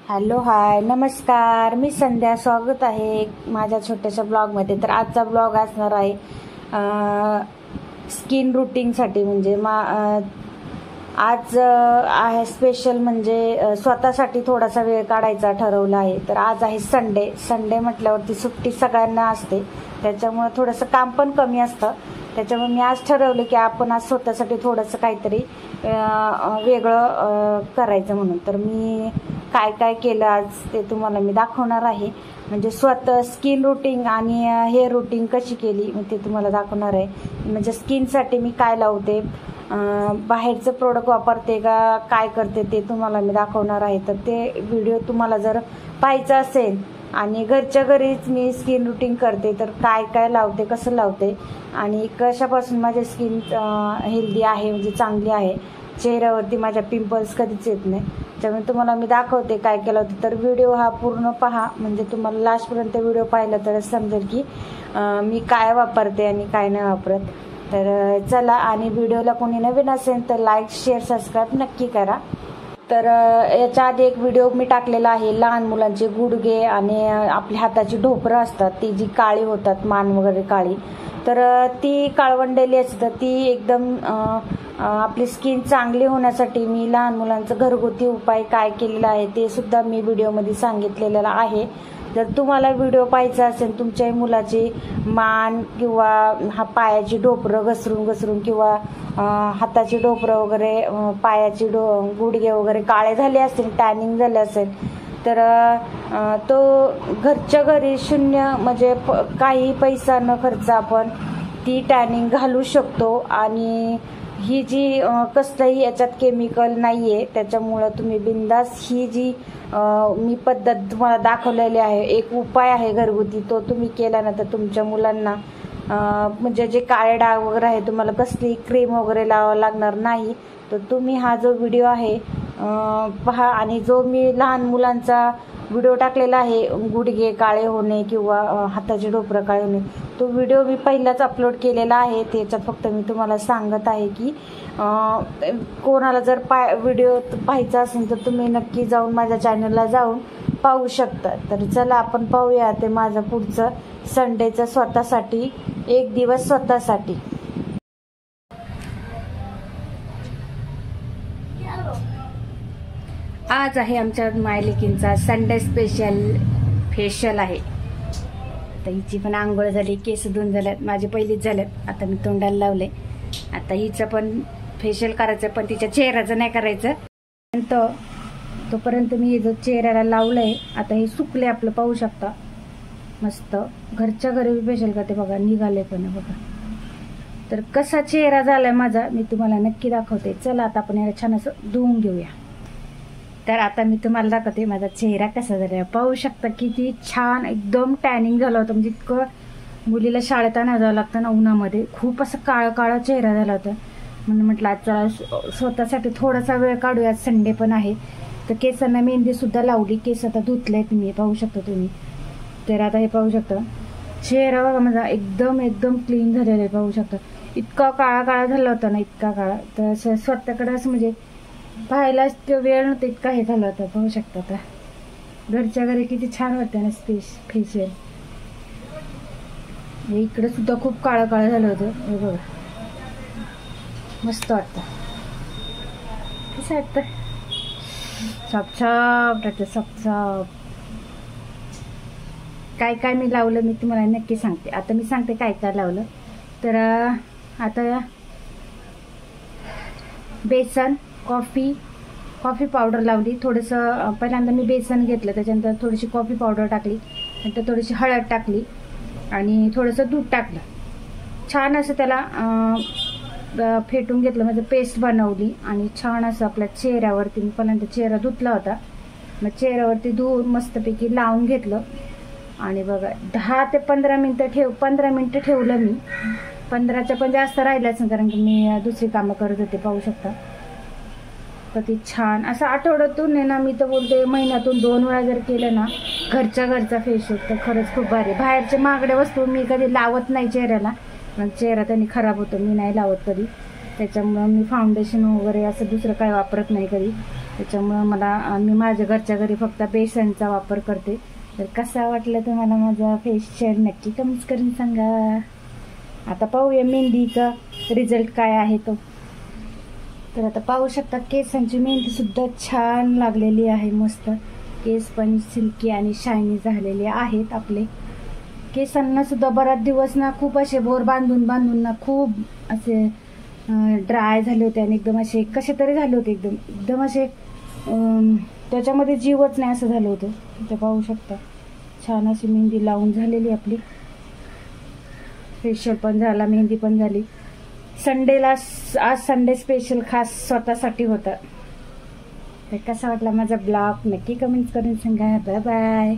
Hello hi नमस्कार, मी संध्या. स्वागत आहे माझ्या छोट्याशा ब्लॉगमध्ये. तर आजचा ब्लॉग असणार आहे स्किन रूटीनसाठी. म्हणजे आज आहे स्पेशल, म्हणजे स्वतःसाठी थोडासा वेळ काढायचा ठरवला आहे. तर आज आहे संडे म्हटल्यावरती सुट्टी सगळ्यांना असते, त्याच्यामुळे थोडंसं काम पण कमी असतं. त्याच्यामुळे मी आज ठरवलं की आपण आज स्वतःसाठी थोडंसं काहीतरी वेगळं करायचं म्हणून. तर मी काय काय केलं आज ते तुम्हाला मी दाखवणार आहे. म्हणजे स्वतः स्किन रूटीन आणि हेअर रूटीन कशी केली ते तुम्हाला दाखवणार आहे. म्हणजे स्किनसाठी मी काय लावते, बाहेरचं प्रोडक्ट वापरते का काय करते ते तुम्हाला मी दाखवणार आहे. तर ते व्हिडिओ तुम्हाला जर पाहायचं असेल आणि घरच्या घरीच मी स्किन रूटीन करते तर काय काय लावते, कसं लावते आणि कशापासून माझी स्किन हेल्दी आहे, म्हणजे चांगली आहे, चेहऱ्यावरती माझ्या पिंपल्स कधीच येत नाही, त्यामुळे तुम्हाला मी दाखवते काय केलं होतं. तर व्हिडिओ हा पूर्ण पहा, म्हणजे तुम्हाला लास्टपर्यंत व्हिडिओ पाहिला तरच समजेल की मी काय वापरते आणि काय नाही वापरत. तर चला, आणि व्हिडिओला कोणी नवीन असेल तर लाईक शेअर सबस्क्राईब नक्की करा. तर याच्या आधी एक व्हिडिओ मी टाकलेला आहे, लहान मुलांचे गुडघे आणि आपल्या हाताची ढोपरं असतात ती जी काळी होतात, मान वगैरे काळी, तर ती काळवंडेली असतात, ती एकदम आपली स्किन चांगली होण्यासाठी मी लहान मुलांचं घरगुती उपाय काय केलेला आहे ते सुद्धा मी व्हिडिओमध्ये सांगितलेलं आहे. जर तुम्हाला व्हिडिओ पाहायचा असेल, तुमच्याही मुलाची मान किंवा हा पायाची ढोपरं घसरून किंवा हाताची ढोपरं वगैरे, पायाची गुडघे वगैरे काळे झाले असतील, टॅनिंग झाले असेल, तर तो घरच्या घरी शून्य म्हणजे काही पैसा न खर्च आपण ती टॅनिंग घालू शकतो. आणि ही जी कसलंही याच्यात केमिकल नाही आहे, त्याच्यामुळं तुम्ही बिंदास ही जी मी पद्धत तुम्हाला दाखवलेली आहे, एक उपाय आहे घरगुती, तो तुम्ही केल्यानंतर तुमच्या मुलांना म्हणजे जे काळे डाग वगैरे आहे तुम्हाला कसली क्रीम वगैरे लावावं लागणार नाही. तर तुम्ही हा जो व्हिडिओ आहे पहा. आणि जो मी लहान मुलांचा व्हिडिओ टाकलेला आहे, गुडघे काळे होणे किंवा हाताचे ढोपरं काळे होणे, तो व्हिडिओ मी पहिलाच अपलोड केलेला आहे. त्याच्यात फक्त मी तुम्हाला सांगत आहे की कोणाला जर व्हिडिओ पाहायचा असेल तर तुम्ही नक्की जाऊन माझ्या चॅनलला जाऊन पाहू शकता. तर चला आपण पाहूया ते माझं पुढचं संडेचं स्वतःसाठी, एक दिवस स्वतःसाठी. आज आहे आमच्या मायलेकींचा संडे स्पेशल फेशियल आहे. आता हिची पण आंघोळ झाली, केस धुवून झाल्यात, माझी पहिलीच झाल्यात, आता मी तोंडाला लावले. आता हिचं पण फेशियल करायचं, पण तिच्या चेहऱ्याचं नाही करायचं. तोपर्यंत मी जो चेहऱ्याला लावलंय, आता हे सुकले आपलं, पाहू शकता मस्त. घरच्या घरी फेशियल करते बघा, निघाले पण बघा. तर कसा चेहरा झालाय माझा मी तुम्हाला नक्की दाखवते. चला आता आपण याला छान असं धुवून घेऊया. तर आता मी तुम्हाला दाखवते माझा चेहरा कसा झाला, पाहू शकता किती छान, एकदम टॅनिंग झालं होतं. म्हणजे इतकं मुलीला शाळेत आणायला जावं लागतं ना उन्हामध्ये, खूप असं काळा चेहरा झाला होता. म्हणून म्हटलं आज चला स्वतःसाठी थोडासा वेळ काढूया, संडे पण आहे. तर केसांना मेहंदी सुद्धा लावली, केस आता धुतले तुम्ही पाहू शकता तुम्ही. तर आता हे पाहू शकता चेहरा बघा माझा एकदम क्लीन झालेला आहे, पाहू शकता. इतका काळा झाला होता ना, इतका काळा, तर असं स्वतःकडे असं म्हणजे पाहायला वेळ नव्हता, इतका हे झालं होतं, पाहू शकता. आता घरच्या घरी किती छान वाटतं ना फेशियल. इकडे सुद्धा खूप काळं झालं होतं, हे बघा मस्त वाटतं. कसं वाटतं, सॉफ्ट. काय काय मी लावलं मी तुम्हाला नक्की सांगते. आता मी सांगते काय काय लावलं. तर आता बेसन, कॉफी पावडर लावली, थोडंसं पहिल्यांदा मी बेसन घेतलं, त्याच्यानंतर थोडीशी कॉफी पावडर टाकली, नंतर थोडीशी हळद टाकली आणि थोडंसं दूध टाकलं. छान असं त्याला फेटून घेतलं, म्हणजे पेस्ट बनवली. आणि छान असं आपल्या चेहऱ्यावरती मी पहिल्यांदा चेहरा धुतला होता, मग चेहऱ्यावरती धुवून मस्तपैकी लावून घेतलं. आणि बघा 10 ते 15 मिनटं ठेवलं मी. 15च्या पण जास्त राहिलंच नाही, कारण की मी दुसरी कामं करत होते, पाहू शकता. तर ती छान असं आठवड्यातून आहे ना, मी तर बोलते महिन्यातून 2 वेळा जर केलं ना घरचा फेशियल, तर खरंच खूप भारी. बाहेरचे महागड्या वस्तू मी कधी लावत नाही चेहऱ्याला, मग चेहरा त्यांनी खराब होतो, मी नाही लावत कधी. त्याच्यामुळं मी फाउंडेशन वगैरे असं दुसरं काय वापरत नाही कधी. त्याच्यामुळं मी माझ्या घरच्या घरी फक्त बेसनचा वापर करते. तर कसा वाटलं तुम्हाला माझा फेशियल नक्की कमेंट्स करून सांगा. आता पाहूया मेहंदीचा रिझल्ट काय आहे तो. तर आता पाहू शकता केसांची मेहंदी सुद्धा छान लागलेली आहे. मस्त केस पण सिल्की आणि शायनी झालेले आहेत. आपले केसांना सुद्धा बराच दिवस ना खूप असे बोर बांधून ना खूप असे ड्राय झाले होते आणि एकदम असे कसे तरी झाले होते. एकदम असे त्याच्यामध्ये जीवच नाही असं झालं होतं. इथे पाहू शकता छान अशी मेहंदी लावून झालेली आपली. फेशियल पण झाला, मेहंदी पण झाली. संडेला आज संडे स्पेशल खास स्वतःसाठी होता. तर कसा वाटला माझा ब्लॉग नक्की कमेंट्स करून सांगा. Bye bye.